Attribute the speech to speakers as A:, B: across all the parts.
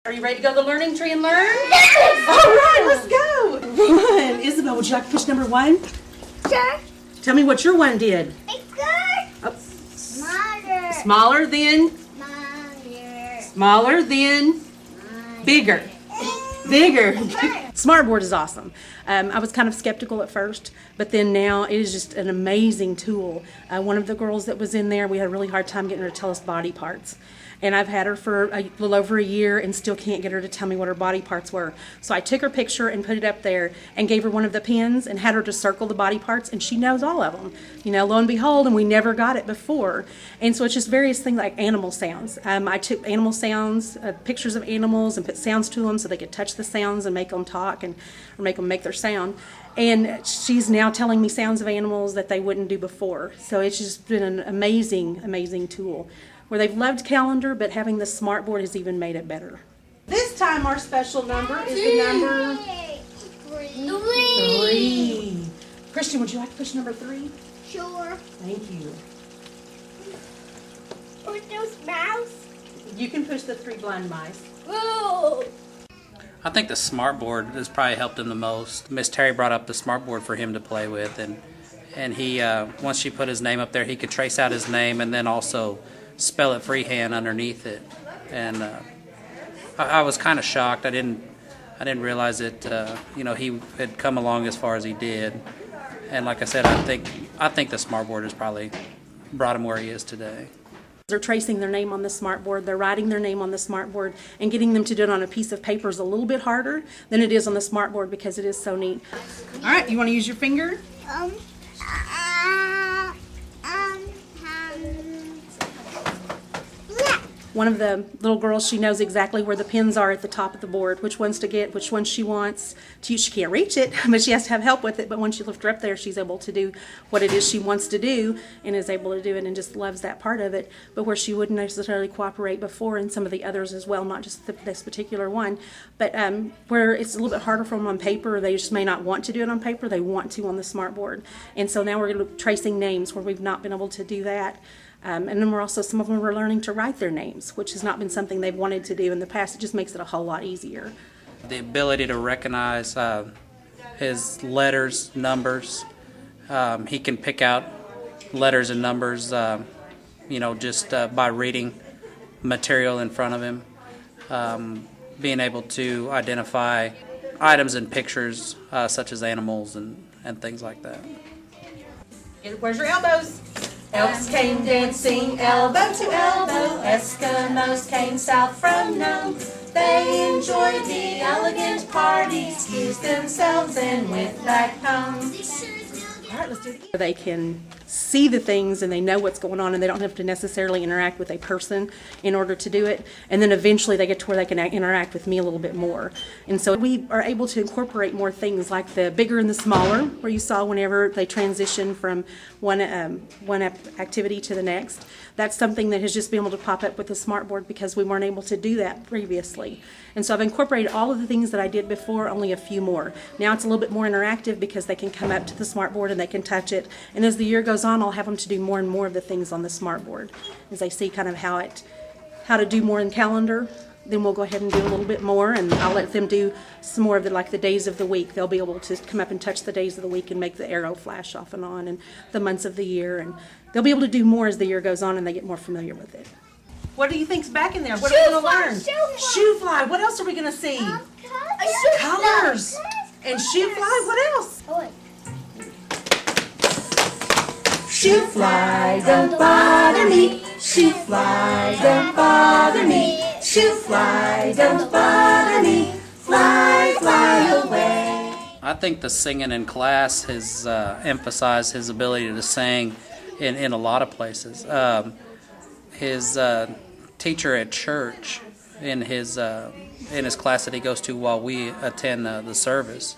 A: Are you ready to go to the learning tree and learn? Yes! All right, let's go. 1. Isabel, would you like to push number 1?
B: Sure.
A: Tell me what your 1 did.
B: Bigger.
A: Oh.
B: Smaller.
A: Smaller than?
B: Smaller.
A: Smaller than? Bigger. Bigger. Smartboard is awesome. I was kind of skeptical at first, but then now it is just an amazing tool. One of the girls that was in there, we had a really hard time getting her to tell us body parts. And I've had her for a little over a year and still can't get her to tell me what her body parts were. So I took her picture and put it up there and gave her one of the pens and had her to circle the body parts, and she knows all of them. You know, lo and behold, and we never got it before. And so it's just various things like animal sounds. I took animal sounds, pictures of animals, and put sounds to them so they could touch the sounds and make them talk or make them make their sound. And she's now telling me sounds of animals that they wouldn't do before. So it's just been an amazing, amazing tool, where they've loved calendar, but having the smartboard has even made it better. This time our special number is the number 3. Christian, would you like to push number 3?
B: Sure.
A: Thank you.
B: Push those mouse.
A: You can push the 3 blind mice.
B: Whoa.
C: I think the smartboard has probably helped him the most. Miss Terry brought up the smartboard for him to play with, and he once she put his name up there, he could trace out his name and then also spell it freehand underneath it. And I was kind of shocked. I didn't realize that he had come along as far as he did. And like I said, I think the smartboard has probably brought him where he is today.
A: They're tracing their name on the smartboard, they're writing their name on the smartboard, and getting them to do it on a piece of paper is a little bit harder than it is on the smartboard because it is so neat. All right, you want to use your finger? One of the little girls, she knows exactly where the pins are at the top of the board, which ones to get, which ones she wants to use. She can't reach it, but she has to have help with it. But once you lift her up there, she's able to do what it is she wants to do and is able to do it and just loves that part of it. But where she wouldn't necessarily cooperate before, and some of the others as well, not just this particular one, but where it's a little bit harder for them on paper, they just may not want to do it on paper, they want to on the smartboard. And so now we're tracing names where we've not been able to do that. And then we're also, some of them are learning to write their names, which has not been something they've wanted to do in the past. It just makes it a whole lot easier.
C: The ability to recognize his letters, numbers. He can pick out letters and numbers, just by reading material in front of him. Being able to identify items and pictures such as animals and things like that.
A: Where's your elbows? Elves came dancing elbow to elbow, Eskimos came south from Nome. They enjoyed the elegant party, excused themselves and went back home. All right, let's do it again. They can see the things and they know what's going on, and they don't have to necessarily interact with a person in order to do it. And then eventually they get to where they can interact with me a little bit more. And so we are able to incorporate more things like the bigger and the smaller, where you saw whenever they transition from one activity to the next. That's something that has just been able to pop up with the smartboard because we weren't able to do that previously. And so I've incorporated all of the things that I did before, only a few more. Now it's a little bit more interactive because they can come up to the smartboard and they can touch it. And as the year goes on, I'll have them to do more and more of the things on the smartboard. As they see kind of how to do more in calendar, then we'll go ahead and do a little bit more, and I'll let them do some more of it, like the days of the week. They'll be able to come up and touch the days of the week and make the arrow flash off and on, and the months of the year, and they'll be able to do more as the year goes on and they get more familiar with it. What do you think's back in there? What are we going to learn? Shoe fly. What else are we going to see? Colors. And shoe fly. What else? Shoe fly, don't bother me. Shoe fly, don't bother me. Shoe fly, don't bother me. Fly, fly away.
C: I think the singing in class has emphasized his ability to sing in a lot of places. His teacher at church, in his class that he goes to while we attend the service,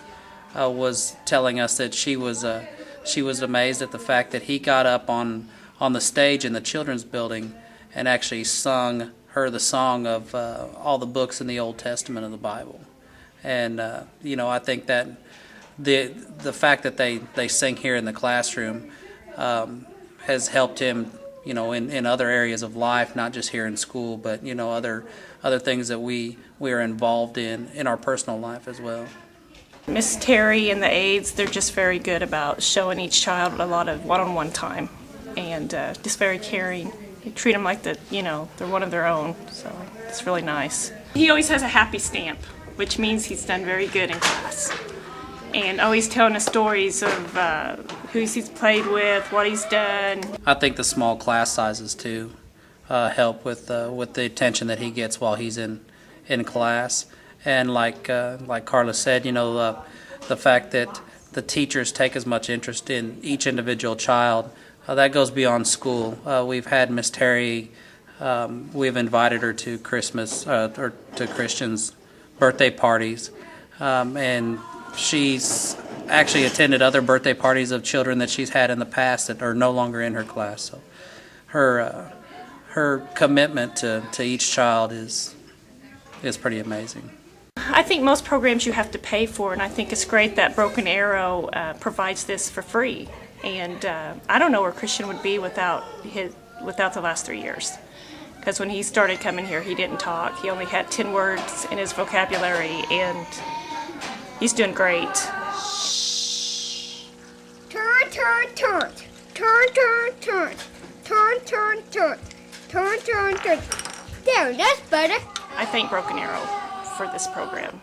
C: was telling us that she was amazed at the fact that he got up on the stage in the children's building and actually sung her the song of all the books in the Old Testament of the Bible. And I think that the fact that they sing here in the classroom has helped him in other areas of life, not just here in school, but other things that we are involved in our personal life as well.
D: Miss Terry and the aides, they're just very good about showing each child a lot of one-on-one time, and just very caring. You treat them like they're one of their own, so it's really nice. He always has a happy stamp, which means he's done very good in class, and always telling us stories of who he's played with, what he's done.
C: I think the small class sizes too help with the attention that he gets while he's in class. And like Carla said, the fact that the teachers take as much interest in each individual child, that goes beyond school. We've had Miss Terry, we've invited her to Christmas or to Christians' birthday parties, and she's actually attended other birthday parties of children that she's had in the past that are no longer in her class. So her commitment to each child is pretty amazing.
D: I think most programs you have to pay for, and I think it's great that Broken Arrow provides this for free. And I don't know where Christian would be without the last 3 years. Because when he started coming here, he didn't talk. He only had 10 words in his vocabulary, and he's doing great.
B: Turn, turn, turn. Turn, turn, turn. Turn, turn, turn. Turn, turn, turn. There, that's better.
D: I thank Broken Arrow for this program.